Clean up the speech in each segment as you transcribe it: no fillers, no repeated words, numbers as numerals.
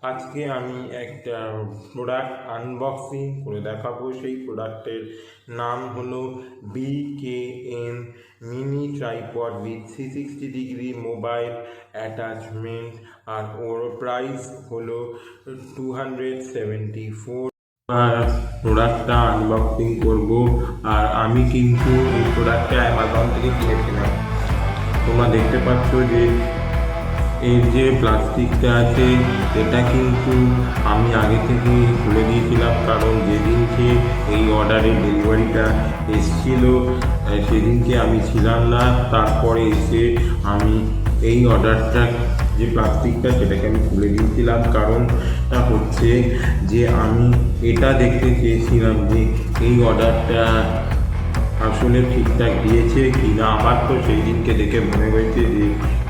আজকে আমি একটা প্রোডাক্ট আনবক্সিং করে দেখাবো। সেই প্রোডাক্টের নাম হলো BKN mini tripod with 360 degree mobile attachment, আর ওর প্রাইস হলো 274। প্রোডাক্টটা আনবক্সিং করব। আর আমি কিন্তু এই প্রোডাক্টটা অ্যামাজন থেকে কিনেছিলাম। তোমরা দেখতে পাচ্ছ যে এর যে প্লাস্টিকটা আছে এটা কিন্তু আমি আগে থেকে খুলে দিয়েছিলাম, কারণ যেদিনকে এই অর্ডারের ডেলিভারিটা এসেছিল সেদিনকে আমি ছিলাম না। তারপরে এসে আমি এই অর্ডারটা যে প্লাস্টিকটা সেটাকে আমি খুলে দিয়েছিলাম, কারণটা হচ্ছে যে আমি এটা দেখতে চেয়েছিলাম যে এই অর্ডারটা আসলে ঠিকঠাক দিয়েছে কি না। আমার তো সেই দিনকে দেখে মনে হয়েছে যে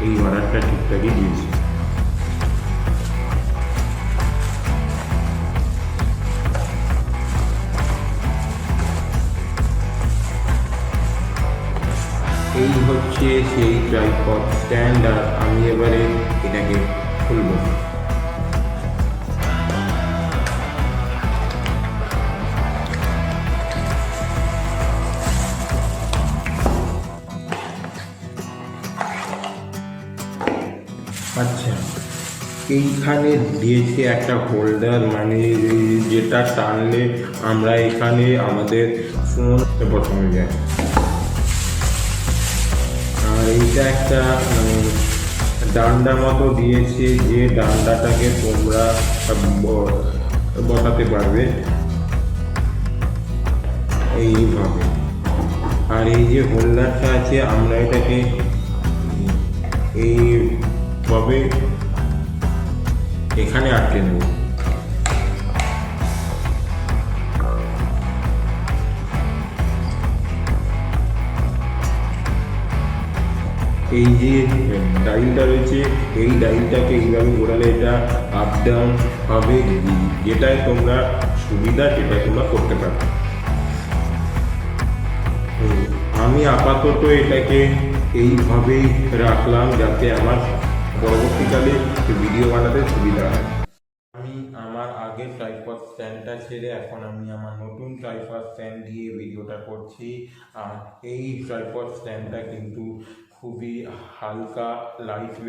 এই অর্ডারটা ঠিকঠাকই দিয়েছে। এই হচ্ছে সেই ট্রাইপড স্ট্যান্ড, আর আমি এবারে এটাকে খুলব। আচ্ছা, এইখানে দিয়েছে একটা হোল্ডার, মানে যেটা টানলে আমরা এখানে আমাদের ফোন বসানো যায়। আর এইটা একটা ডান্ডা মতো দিয়েছে, যে ডান্ডাটাকে তোমরা বসাতে পারবে এইভাবে। আর এই যে হোল্ডারটা আছে আমরা এটাকে এইভাবে এখানে আটকে নেব। এই যে ডাইলটা রয়েছে এই ডাইলটাকে এইভাবে ঘোরালে এটা আপ ডাউন হবে, যেটাই তোমরা সুবিধা সেটাই তোমরা করতে পারো। আমি আপাতত এটাকে এইভাবেই রাখলাম যাতে আমার পরবর্তীকালে ভিডিও বানাতে সুবিধা হয়। আমি আমার আগের ট্রাইপড স্ট্যান্ডটা ছেড়ে এখন আমি আমার নতুন ট্রাইপড স্ট্যান্ড দিয়ে ভিডিওটা করছি। আর এই ট্রাইপড স্ট্যান্ডটা কিন্তু খুবই হালকা, লাইট ওয়েট।